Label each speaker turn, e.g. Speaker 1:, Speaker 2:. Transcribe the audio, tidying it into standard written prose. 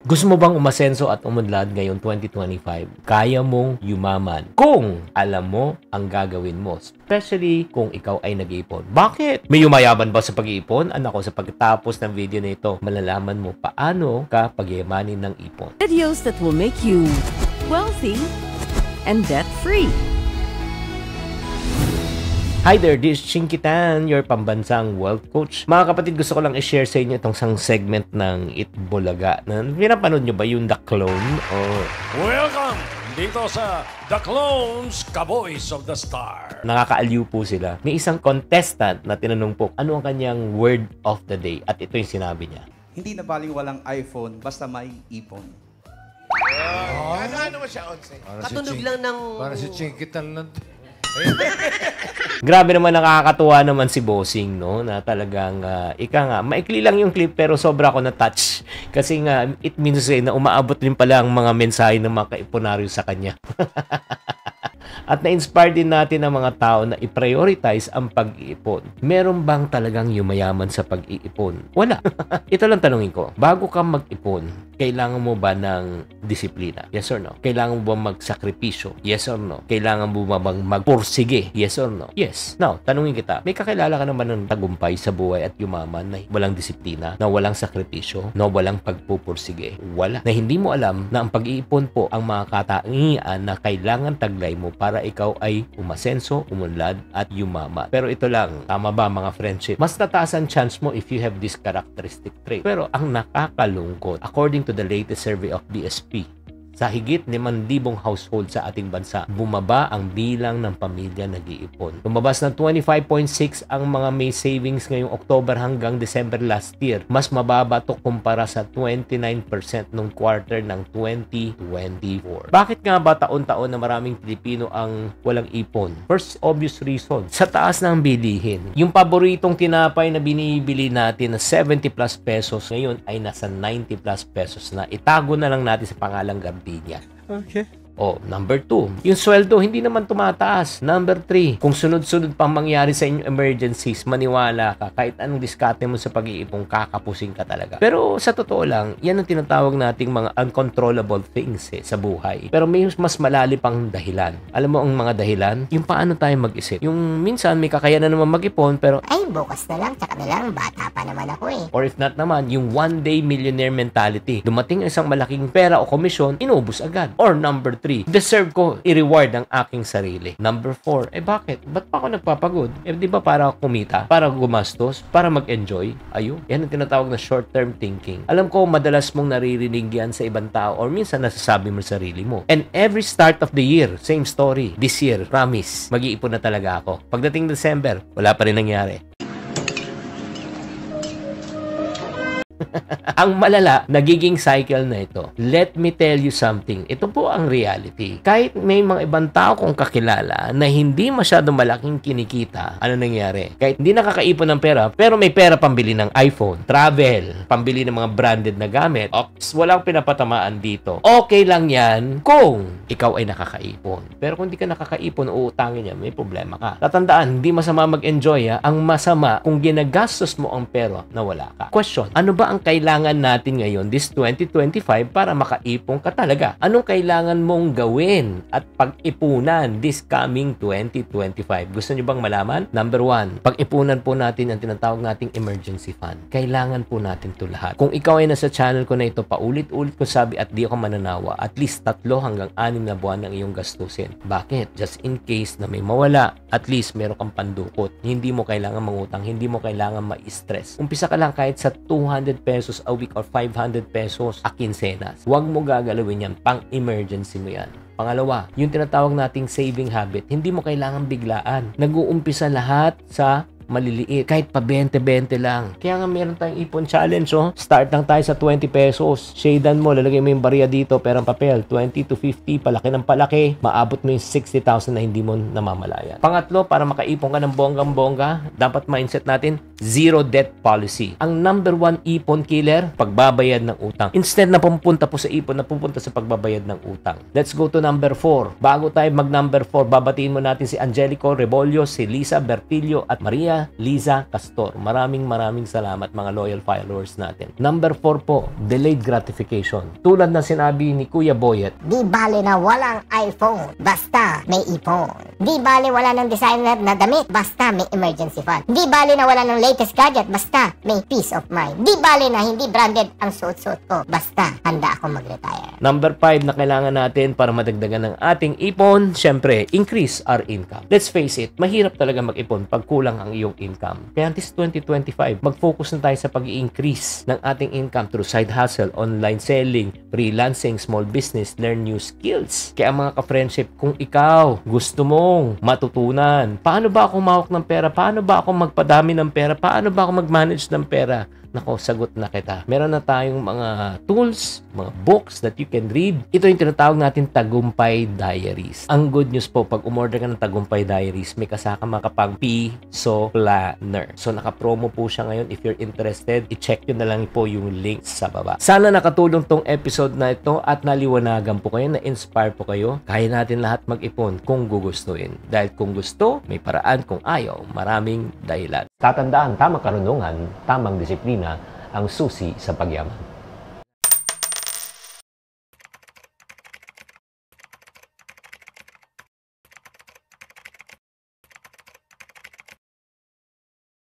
Speaker 1: Gusto mo bang umasenso at umunlad ngayon 2025? Kaya mong yumaman kung alam mo ang gagawin mo. Especially kung ikaw ay nag-iipon. Bakit? May yumayaman ba sa pag-iipon? Anak ko, sa pagtapos ng video na ito, malalaman mo paano ka pagyamanin ng ipon.
Speaker 2: Videos that will make you wealthy and debt-free.
Speaker 1: Hi there, this is Chinkitan, your pambansang wealth coach. Mga kapatid, gusto ko lang i-share sa inyo itong isang segment ng Itbulaga. Pinapanood nyo ba yung The Clone?
Speaker 3: Welcome dito sa The Clones, Kaboys of the Star.
Speaker 1: Nakakaaliw po sila. May isang contestant na tinanong po, ano ang kanyang word of the day? At ito yung sinabi niya.
Speaker 4: Hindi na baling walang iPhone, basta may ipon.
Speaker 5: Ano mo siya, Onse?
Speaker 6: Katunog lang ng...
Speaker 5: Para si Chinkitan lang.
Speaker 1: Grabe naman, nakakatuwa naman si Bossing, no? Na talagang, ika nga, maikli lang yung clip pero sobra ako na-touch. Kasi nga, it means na umaabot din pala ang mga mensahe ng mga kaiponaryo sa kanya. At na-inspire din natin ang mga tao na i-prioritize ang pag-iipon. Meron bang talagang yumayaman sa pag-iipon? Wala. Ito lang tanungin ko. Bago ka mag-ipon, kailangan mo ba ng disiplina? Yes or no? Kailangan mo ba magsakripisyo? Yes or no? Kailangan mo ba magpursige? Yes or no? Yes. Now, tanungin kita, may kakilala ka naman ng tagumpay sa buhay at yumaman na walang disiplina, na walang sakripisyo, na walang pagpupursige? Wala. Na hindi mo alam na ang pag-iipon po ang mga katangian na kailangan taglay mo para ikaw ay umasenso, umunlad at yumaman. Pero ito lang, tama ba mga friendship? Mas tataas ang chance mo if you have this characteristic trait. Pero ang nakakalungkot, according to the latest survey of BSP, sa higit 5,000 household sa ating bansa, bumaba ang bilang ng pamilya nag-iipon. Lumabas ng 25.6 ang mga may savings ngayong October hanggang December last year. Mas mababa to kumpara sa 29% nung quarter ng 2024. Bakit nga ba taon-taon na maraming Pilipino ang walang ipon? First obvious reason, sa taas ng bilihin. Yung paboritong tinapay na binibili natin na 70 plus pesos ngayon ay nasa 90 plus pesos na. Itago na lang natin sa pangalang Gardenia.
Speaker 5: Okay.
Speaker 1: Oh, number 2, yung sweldo hindi naman tumataas. Number 3, kung sunod-sunod pang mangyari sa inyong emergencies, maniwala ka, kahit anong diskarte mo sa pag-iipon, kakapusing ka talaga. Pero sa totoo lang, yan ang tinatawag nating mga uncontrollable things sa buhay. Pero may mas malalim pang dahilan. Alam mo ang mga dahilan? Yung paano tayo mag-isip. Yung minsan may kakayanan naman mag-ipon, pero
Speaker 7: ay, bukas na lang, tsaka na lang, bata pa naman ako eh.
Speaker 1: Or if not naman, yung one day millionaire mentality. Dumating isang malaking pera o komisyon, inubos agad. Or number 3, deserve ko i-reward ang aking sarili. Number 4, bakit? Ba't pa ako nagpapagod? Di ba para kumita? Para gumastos? Para mag-enjoy? Ayun. Yan ang tinatawag na short-term thinking. Alam ko, madalas mong naririnig yan sa ibang tao or minsan nasasabi mo sa sarili mo. And every start of the year, same story. This year, promise, mag-iipon na talaga ako. Pagdating December, wala pa rin nangyari. Ang malala, nagiging cycle na ito. Let me tell you something. Ito po ang reality. Kahit may mga ibang tao kong kakilala na hindi masyado malaking kinikita, ano nangyari? Kahit hindi nakakaipon ng pera, pero may pera pambili ng iPhone, travel, pambili ng mga branded na gamit, walang pinapatamaan dito. Okay lang yan kung ikaw ay nakakaipon. Pero kung hindi ka nakakaipon, uutangin yan, may problema ka. Tatandaan, hindi masama mag-enjoy. Ang masama kung ginagastos mo ang pera na wala ka. Question, ano ba ang kailangan natin ngayon this 2025 para makaipon ka talaga? Anong kailangan mong gawin at pag-ipunan this coming 2025? Gusto niyo bang malaman? Number 1, pag-ipunan po natin ang tinatawag nating emergency fund. Kailangan po natin ito lahat. Kung ikaw ay nasa channel ko na ito, paulit-ulit ko sabi at di ako mananawa, at least 3 hanggang 6 na buwan ang iyong gastusin. Bakit? Just in case na may mawala, at least meron kang pandukot. Hindi mo kailangan mangutang, hindi mo kailangan ma-stress. Umpisa ka lang kahit sa 200 pesos a week or 500 pesos a kinsenas. Huwag mo gagalawin yan. Pang-emergency mo yan. Pangalawa, yung tinatawag nating saving habit. Hindi mo kailangan biglaan. Nag-uumpisa lahat sa maliliit. Kahit pa 20-20 lang. Kaya nga meron tayong ipon challenge, oh. Start lang tayo sa 20 pesos. Shadean mo, lalagay mo yung barya dito, perang papel, 20 to 50, palaki ng palaki, maabot mo yung 60,000 na hindi mo namamalayan. Pangatlo, para makaipon ka ng bonggang-bongga, dapat mindset natin, zero debt policy. Ang number 1 ipon killer, pagbabayad ng utang. Instead na pupunta po sa ipon, na pupunta sa pagbabayad ng utang. Let's go to number 4. Bago tayo mag number 4, babatiin mo natin si Angelico Rebollo, si Lisa Bertillo at Maria Maria Liza Castor. Maraming salamat mga loyal followers natin. Number 4 po, delayed gratification. Tulad ng sinabi ni Kuya Boyet,
Speaker 7: Di bale na walang iPhone, basta may ipon. Di bale wala ng designer na damit, basta may emergency fund. Di bale na wala ng latest gadget, basta may peace of mind. Di bale na hindi branded ang suot-suot ko, basta handa ako mag-retire.
Speaker 1: Number 5 na kailangan natin para madagdagan ng ating ipon, syempre, increase our income. Let's face it, mahirap talaga mag-ipon pag kulang ang iyong income. Kaya this 2025, mag-focus na tayo sa pag-i-increase ng ating income through side hustle, online selling, freelancing, small business, learn new skills. Kaya mga ka-friendship, kung ikaw gusto mong matutunan, paano ba ako mawak ng pera? Paano ba ako magpadami ng pera? Paano ba ako mag-manage ng pera? Nako, sagot na kita. Meron na tayong mga tools, mga books that you can read. Ito yung tinatawag natin Tagumpay Diaries. Ang good news po, pag umorder ka ng Tagumpay Diaries, may kasama kapag Piso Planner. So, naka-promo po siya ngayon. If you're interested, i-check nyo na lang po yung link sa baba. Sana nakatulong tong episode na ito at naliwanagan po kayo, na-inspire po kayo. Kaya natin lahat mag-ipon kung gugustuhin. Dahil kung gusto, may paraan. Kung ayaw, maraming dahilan. Tatandaan, tamang karunungan, tamang disiplina, ang susi sa pagyaman.